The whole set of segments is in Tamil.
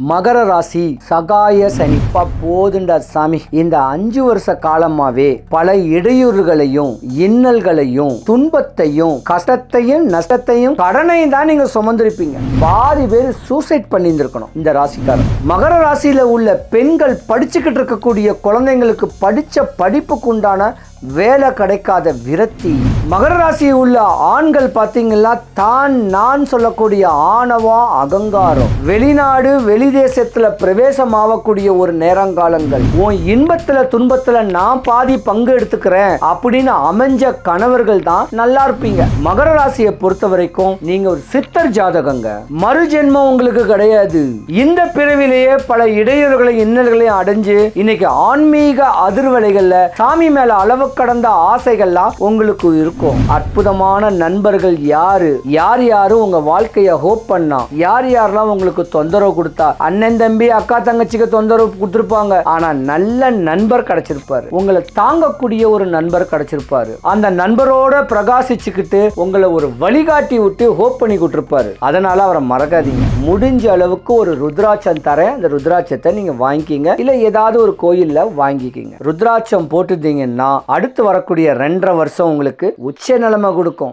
மகர ராசி சகாய சனி போதுண்டா சாமி. இந்த 5 வருஷ காலமாவே பல இடையூறுகளையும் இன்னல்களையும் துன்பத்தையும் கஷ்டத்தையும் நஷ்டத்தையும் கடனையும் தான் நீங்க சுமந்திருப்பீங்க. பாதி பேர் சூசைட் பண்ணியிருந்திருக்கணும் இந்த ராசிக்காரர். மகர ராசியில உள்ள பெண்கள் படிச்சுக்கிட்டு இருக்கக்கூடிய குழந்தைங்களுக்கு படிச்ச படிப்புக்கு உண்டான வேலை கிடைக்காத விரக்தி. மகர ராசியில் உள்ள ஆண்கள் பார்த்தீங்கன்னா தான் நான் சொல்லக்கூடிய ஆணவம் அகங்காரம், வெளிநாடு வெளி தேசத்துல பிரவேசம் ஆகக்கூடிய ஒரு நேரங்காலங்கள், உன் இன்பத்துல துன்பத்துல நான் பாதி பங்கு எடுத்துக்கிறேன் அப்படின்னு அமைஞ்ச கணவர்கள் தான் நல்லா இருப்பீங்க. மகர ராசியை பொறுத்த வரைக்கும் நீங்க ஒரு சித்தர் ஜாதகங்க. மறு ஜென்மம் உங்களுக்கு கிடையாது. இந்த பிறவிலேயே பல இடையூறுகளையும் இன்னல்களையும் அடைஞ்சு இன்னைக்கு ஆன்மீக அதிர்வலைகள்ல சாமி மேல அளவு கடந்த ஆசைகள்லாம் உங்களுக்கு இருக்கும். அற்புதமான நண்பர்கள் யாரு யாரு உங்க வாழ்க்கைய ஹோப் பண்ணா, யாரெல்லாம் உங்களுக்கு தொந்தரவு கொடுத்தா, அண்ணன் தம்பி அக்கா தங்கச்சிக்கு தொந்தரவு கொடுத்திருப்பாங்க. ஆனா நல்ல நண்பர் கிடைச்சிருப்பாரு, உங்களை தாங்கக்கூடிய ஒரு நண்பர் கிடைச்சிருப்பாரு. அந்த நண்பரோட பிரகாசிச்சுக்கிட்டு உங்களை ஒரு வழிகாட்டி விட்டு ஹோப் பண்ணி கொடுத்திருப்பாரு. அதனால அவரை மறக்காதீங்க. முடிஞ்ச அளவுக்கு ஒரு ருத்ராட்சம் தரேன், அந்த ருத்ராட்சத்தை நீங்க வாங்கிக்கிங்க, இல்ல ஏதாவது ஒரு கோயில்ல வாங்கிக்கிங்க. ருத்ராட்சம் போட்டுட்டீங்கன்னா அடுத்து வரக்கூடிய 2.5 வருஷம் உங்களுக்கு உச்ச நிலைமை கொடுக்கும்.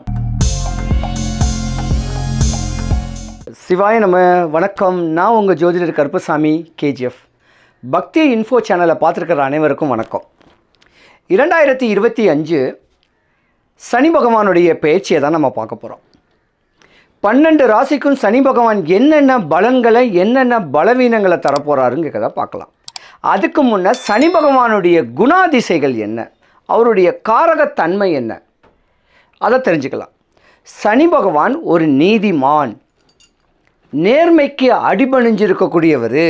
சிவாய நம. வணக்கம், நான் உங்கள் ஜோதிடர் கருப்பசாமி கேஜிஎஃப். பக்தி இன்ஃபோ சேனலை பார்த்துருக்கிற அனைவருக்கும் வணக்கம். 2025 சனி பகவானுடைய பேச்சியை தான் நம்ம பார்க்க போகிறோம். 12 ராசிக்கும் சனி பகவான் என்னென்ன பலன்களை என்னென்ன பலவீனங்களை தரப்போகிறாருங்கிறத பார்க்கலாம். அதுக்கு முன்ன சனி பகவானுடைய குணாதிசைகள் என்ன, அவருடைய காரகத்தன்மை என்ன, அதை தெரிஞ்சுக்கலாம். சனி பகவான் ஒரு நீதிமான், நேர்மைக்கு அடிபணிஞ்சிருக்கக்கூடியவர்.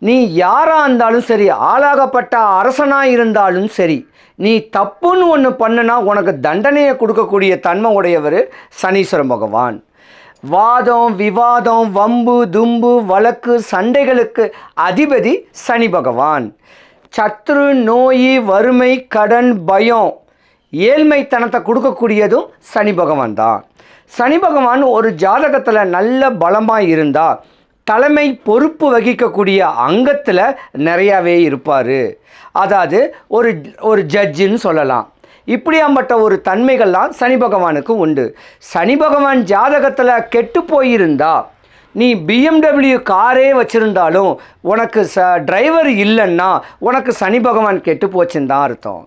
நீ யாராக இருந்தாலும் சரி, ஆளாகப்பட்ட அரசனாக இருந்தாலும் சரி, நீ தப்புன்னு ஒன்று பண்ணுனா உனக்கு தண்டனையை கொடுக்கக்கூடிய தன்மை உடையவர் சனீஸ்வர பகவான். வாதம் விவாதம் வம்பு தும்பு வழக்கு சண்டைகளுக்கு அதிபதி சனி பகவான். சத்ரு நோய் வறுமை கடன் பயம் ஏழ்மைத்தனத்தை கொடுக்கக்கூடியதும் சனி பகவான் தான். சனி பகவான் ஒரு ஜாதகத்தில் நல்ல பலமாக இருந்தால் தலைமை பொறுப்பு வகிக்கக்கூடிய அங்கத்தில் நிறையாவே இருப்பார். அதாவது ஒரு ஜட்ஜின்னு சொல்லலாம். இப்படியாம்பட்ட ஒரு தன்மைகள்லாம் சனி பகவானுக்கு உண்டு. சனி பகவான் ஜாதகத்தில் கெட்டு போயிருந்தா, நீ BMW காரே வச்சுருந்தாலும் உனக்கு டிரைவர் இல்லைன்னா உனக்கு சனி பகவான் கெட்டு போச்சுன்னு தான் அர்த்தம்.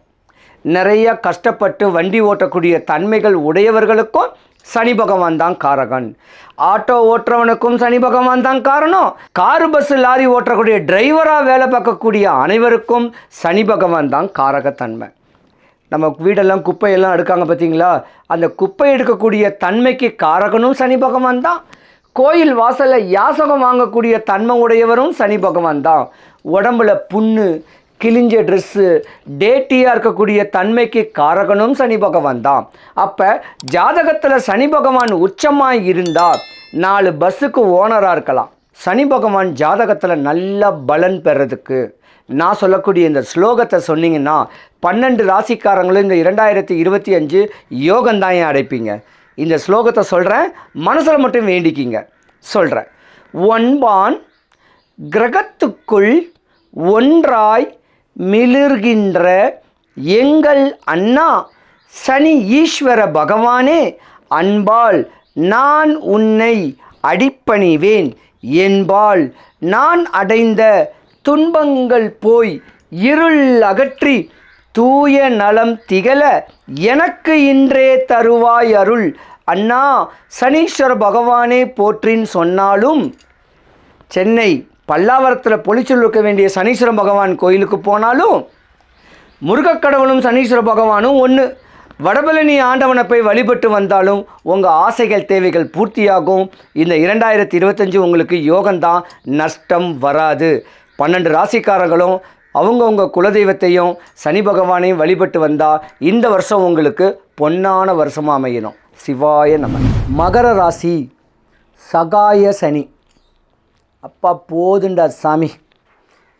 நிறைய கஷ்டப்பட்டு வண்டி ஓட்டக்கூடிய தன்மைகள் உடையவர்களுக்கும் சனி பகவான் தான் காரகன். ஆட்டோ ஓட்டுறவனுக்கும் சனி பகவான் தான் காரணம். காரு பஸ் லாரி ஓட்டக்கூடிய டிரைவராக வேலை பார்க்கக்கூடிய அனைவருக்கும் சனி பகவான் தான் காரகத்தன்மை. நம்ம வீடெல்லாம் குப்பையெல்லாம் எடுக்காங்க பார்த்தீங்களா, அந்த குப்பை எடுக்கக்கூடிய தன்மைக்கு காரகனும் சனி பகவான் தான். கோயில் வாசலில் யாசகம் வாங்கக்கூடிய தன்மை உடையவரும் சனி பகவான் தான். உடம்புல புண்ணு கிழிஞ்ச ட்ரெஸ்ஸு டேட்டியாக இருக்கக்கூடிய தன்மைக்கு காரகனும் சனி பகவான் தான். அப்போ ஜாதகத்தில் சனி பகவான் உச்சமாக இருந்தால் 4 பஸ்ஸுக்கு ஓனராக இருக்கலாம். சனி பகவான் ஜாதகத்தில் நல்ல பலன் பெறதுக்கு நான் சொல்லக்கூடிய இந்த ஸ்லோகத்தை சொன்னீங்கன்னா 12 ராசிக்காரங்களும் இந்த 2025 யோகந்தாயே அடைப்பீங்க. இந்த ஸ்லோகத்தை சொல்கிறேன், மனசில் மட்டும் வேண்டிக்கிங்க. சொல்கிறேன். ஒன்பான் கிரகத்துக்குள் ஒன்றாய் மிளிர்கின்ற எங்கள் அண்ணா சனி ஈஸ்வர பகவானே, அன்பால் நான் உன்னை அடிப்பணிவேன். என்பால் நான் அடைந்த துன்பங்கள் போய் இருள் அகற்றி தூய நலம் திகழ எனக்கு இன்றே தருவாய் அருள். அண்ணா சனீஸ்வர பகவானே போற்றின்னு சொன்னாலும் சென்னை பல்லாவரத்தில் பொலிச்சல் இருக்க வேண்டிய சனீஸ்வர பகவான் கோயிலுக்கு போனாலும் முருகக்கடவுளும் சனீஸ்வர பகவானும் ஒன்று. வடபழனி ஆண்டவனை போய் வழிபட்டு வந்தாலும் உங்கள் ஆசைகள் தேவைகள் பூர்த்தியாகும். இந்த 2025 உங்களுக்கு யோகம்தான், நஷ்டம் வராது. 12 ராசிக்காரர்களும் அவங்கவுங்க குலதெய்வத்தையும் சனி பகவானையும் வழிபட்டு வந்தால் இந்த வருஷம் உங்களுக்கு பொன்னான வருஷமாக அமையணும். சிவாய நம. மகர ராசி சகாய சனி. அப்பா போதுண்டா சாமி.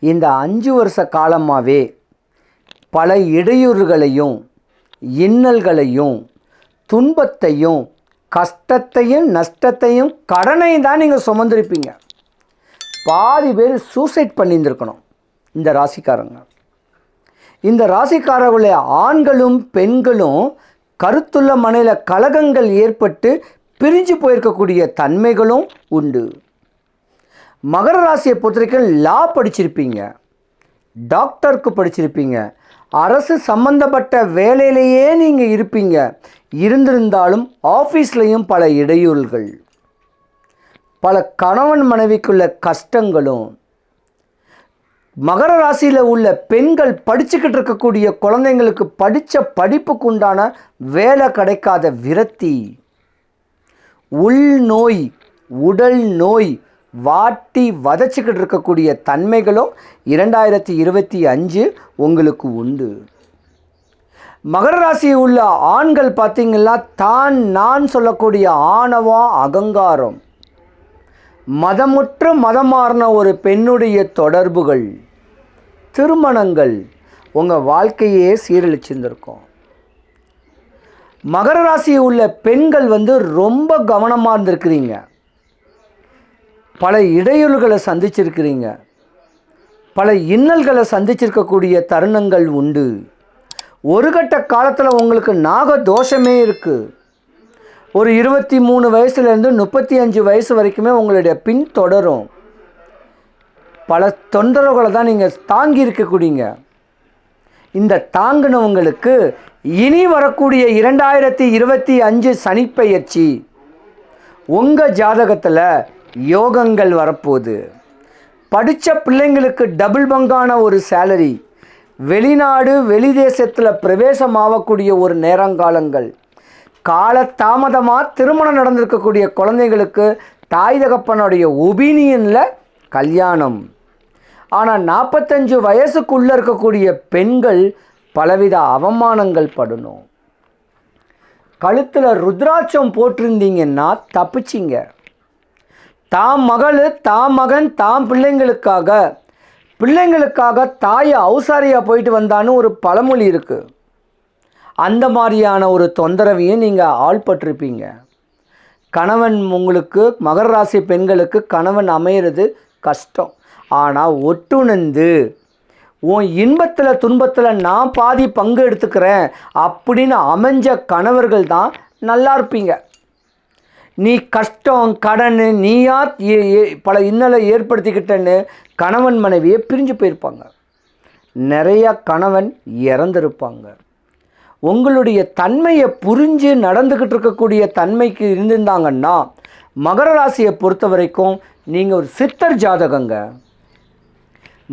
இந்த 5 வருஷ காலமாகவே பல இடையூறுகளையும் இன்னல்களையும் துன்பத்தையும் கஷ்டத்தையும் நஷ்டத்தையும் கடனையும் தான் நீங்கள் சுமந்திருப்பீங்க. பாதி பேர் சூசைட் பண்ணியிருந்திருக்கணும் இந்த ராசிக்காரங்க. இந்த ராசிக்காரர்களுடைய ஆண்களும் பெண்களும் கருத்துள்ள மனையில் கலகங்கள் ஏற்பட்டு பிரிஞ்சு போயிருக்கக்கூடிய தன்மைகளும் உண்டு. மகர ராசியை பொறுத்த வரைக்கும் லா படிச்சிருப்பீங்க, டாக்டருக்கு படிச்சிருப்பீங்க, அரசு சம்பந்தப்பட்ட வேலையிலேயே நீங்கள் இருப்பீங்க. இருந்திருந்தாலும் ஆஃபீஸ்லேயும் பல இடையூறுகள், பல கணவன் மனைவிக்குள்ள கஷ்டங்களும், மகர ராசியில் உள்ள பெண்கள் படிச்சுக்கிட்டு இருக்கக்கூடிய குழந்தைங்களுக்கு படித்த படிப்புக்கு உண்டான வேலை கிடைக்காத விரக்தி, உள்நோய், உடல் நோய் வாட்டி வதச்சிக்கிட்டு இருக்கக்கூடிய தன்மைகளும் 2025 உங்களுக்கு உண்டு. மகர ராசியில் உள்ள ஆண்கள் பார்த்திங்கன்னா தான் நான் சொல்லக்கூடிய ஆணவம், அகங்காரம், மதமுற்று மதம் மாறின ஒரு பெண்ணுடைய தொடர்புகள், திருமணங்கள் உங்கள் வாழ்க்கையே சீரழிச்சிருந்திருக்கும். மகர ராசியில் உள்ள பெண்கள் ரொம்ப கவனமாக இருந்திருக்கிறீங்க, பல இடையூறுகளை சந்திச்சிருக்கிறீங்க, பல இன்னல்களை சந்திச்சிருக்கக்கூடிய தருணங்கள் உண்டு. ஒரு கட்ட காலத்தில் உங்களுக்கு நாக தோஷமே இருக்குது. ஒரு 23 வயசுலேருந்து 35 வயசு வரைக்குமே உங்களுடைய பின் தொடரும். பல தொந்தரவுகளை தான் நீங்கள் தாங்கி இருக்கக்கூடியங்க. இந்த தாங்கினவங்களுக்கு இனி வரக்கூடிய 2025 சனிப்பெயர்ச்சி உங்கள் ஜாதகத்தில் யோகங்கள் வரப்போகுது. படித்த பிள்ளைங்களுக்கு டபுள் பங்கான ஒரு சேலரி, வெளிநாடு வெளிதேசத்தில் பிரவேசமாகக்கூடிய ஒரு நேரங்காலங்கள், காலதாமதமாக திருமணம் நடந்திருக்கக்கூடிய குழந்தைங்களுக்கு தாய் தகப்பனுடைய ஒபீனியனில் கல்யாணம். ஆனால் 45 வயசுக்குள்ளே இருக்கக்கூடிய பெண்கள் பலவித அவமானங்கள் படணும். கழுத்தில் ருத்ராட்சம் போட்டிருந்தீங்கன்னா தப்பிச்சிங்க. தாம் மகள், தாம் மகன், தாம் பிள்ளைங்களுக்காக தாயை அவுசாரியாக போயிட்டு வந்தான்னு ஒரு பழமொழி இருக்குது. அந்த மாதிரியான ஒரு தொந்தரவையும் நீங்கள் ஆள்பட்டிருப்பீங்க. கணவன் உங்களுக்கு, மகர ராசி பெண்களுக்கு கணவன் அமையிறது கஷ்டம். ஆனால் ஒட்டுணர்ந்து உன் இன்பத்தில் துன்பத்தில் நான் பாதி பங்கு எடுத்துக்கிறேன் அப்படின்னு அமைஞ்ச கணவர்கள் தான் நல்லா இருப்பீங்க. நீ கஷ்டம், கடன், நீயா பல இன்னலை ஏற்படுத்திக்கிட்டேன்னு கணவன் மனைவியை பிரிஞ்சு போயிருப்பாங்க. நிறைய கணவன் இறந்துருப்பாங்க. உங்களுடைய தன்மையை புரிஞ்சு நடந்துக்கிட்டு இருக்கக்கூடிய தன்மைக்கு இருந்திருந்தாங்கன்னா மகர ராசியை பொறுத்த வரைக்கும் நீங்கள் ஒரு சித்தர் ஜாதகங்க.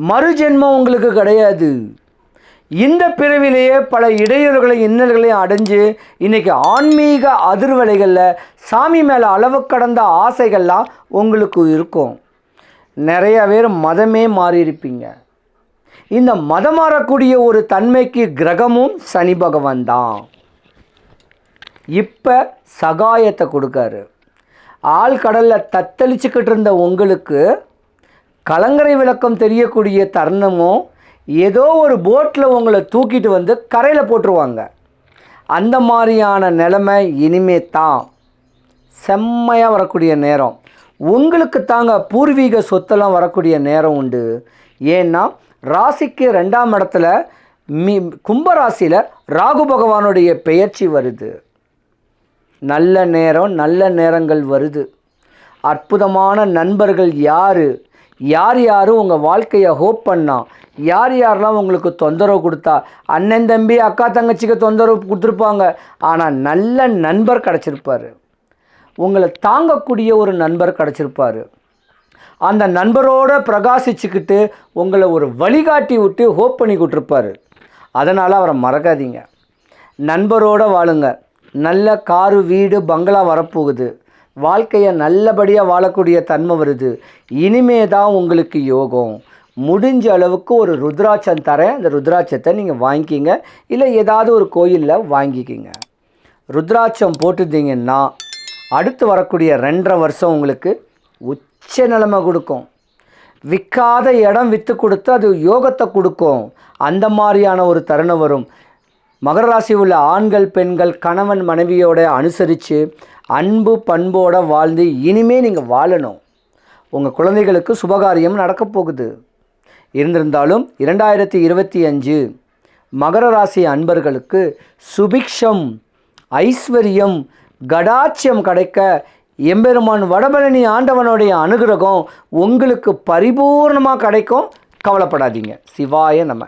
மறுஜென்மம் உங்களுக்கு கிடையாது. இந்த பிறவிலேயே பல இடையூறுகளையும் இன்னல்களையும் அடைஞ்சு இன்றைக்கி ஆன்மீக அதிர்வலைகளில் சாமி மேலே அளவு கடந்த ஆசைகள்லாம் உங்களுக்கு இருக்கும். நிறைய பேர் மதமே மாறியிருப்பீங்க. இந்த மதம் மாறக்கூடிய ஒரு தன்மைக்கு கிரகமும் சனி பகவான் தான். இப்போ சகாயத்தை கொடுக்காரு. ஆழ்கடலில் தத்தளிச்சுக்கிட்டு இருந்த உங்களுக்கு கலங்கரை விளக்கம் தெரியக்கூடிய தருணமும் ஏதோ ஒரு போட்டில் உங்களை தூக்கிட்டு கரையில் போட்டுருவாங்க. அந்த மாதிரியான நிலைமை இனிமே தான் செம்மையாக வரக்கூடிய நேரம். உங்களுக்கு தாங்க பூர்வீக சொத்தெல்லாம் வரக்கூடிய நேரம் உண்டு. ஏன்னா ராசிக்கு 2ஆம் இடத்துல கும்பராசியில் ராகு பகவானுடைய பெயர்ச்சி வருது. நல்ல நேரம், நல்ல நேரங்கள் வருது. அற்புதமான நண்பர்கள் யார் யார் உங்கள் வாழ்க்கையை ஹோப் பண்ணா, யார் யாரெல்லாம் உங்களுக்கு தொந்தரவு கொடுத்தா, அண்ணன் தம்பி அக்கா தங்கச்சிக்கு தொந்தரவு கொடுத்துருப்பாங்க. ஆனால் நல்ல நண்பர் கிடச்சிருப்பார். உங்களை தாங்கக்கூடிய ஒரு நண்பர் கிடச்சிருப்பார். அந்த நண்பரோடு பிரகாசிச்சுக்கிட்டு உங்களை ஒரு வழிகாட்டி விட்டு ஹோப் பண்ணி கொடுத்துருப்பார். அதனால் அவரை மறக்காதீங்க. நண்பரோடு வாழுங்க. நல்ல காரு, வீடு, பங்களா வரப்போகுது. வாழ்க்கையை நல்லபடியாக வாழக்கூடிய தன்மை வருது. இனிமே தான் உங்களுக்கு யோகம். முடிஞ்ச அளவுக்கு ஒரு ருத்ராட்சம் தரேன். அந்த ருத்ராட்சத்தை நீங்கள் வாங்கிக்கிங்க, இல்லை ஏதாவது ஒரு கோயிலில் வாங்கிக்கிங்க. ருத்ராட்சம் போட்டுட்டீங்கன்னா அடுத்து வரக்கூடிய 2.5 வருஷம் உங்களுக்கு உச்ச நிலைமை கொடுக்கும். விற்காத இடம் விற்று கொடுத்து அது யோகத்தை கொடுக்கும். அந்த மாதிரியான ஒரு தருணம் வரும். மகர ராசி உள்ள ஆண்கள் பெண்கள் கணவன் மனைவியோட அனுசரித்து அன்பு பண்போடு வாழ்ந்து இனிமேல் நீங்கள் வாழணும். உங்கள் குழந்தைகளுக்கு சுபகாரியம் நடக்கப் போகுது. இருந்திருந்தாலும் 2025 மகர ராசி அன்பர்களுக்கு சுபிக்ஷம், ஐஸ்வர்யம், கடாட்சியம் கிடைக்க எம்பெருமான் வடபழனி ஆண்டவனுடைய அனுகிரகம் உங்களுக்கு பரிபூர்ணமாக கிடைக்கும். கவலைப்படாதீங்க. சிவாய நம.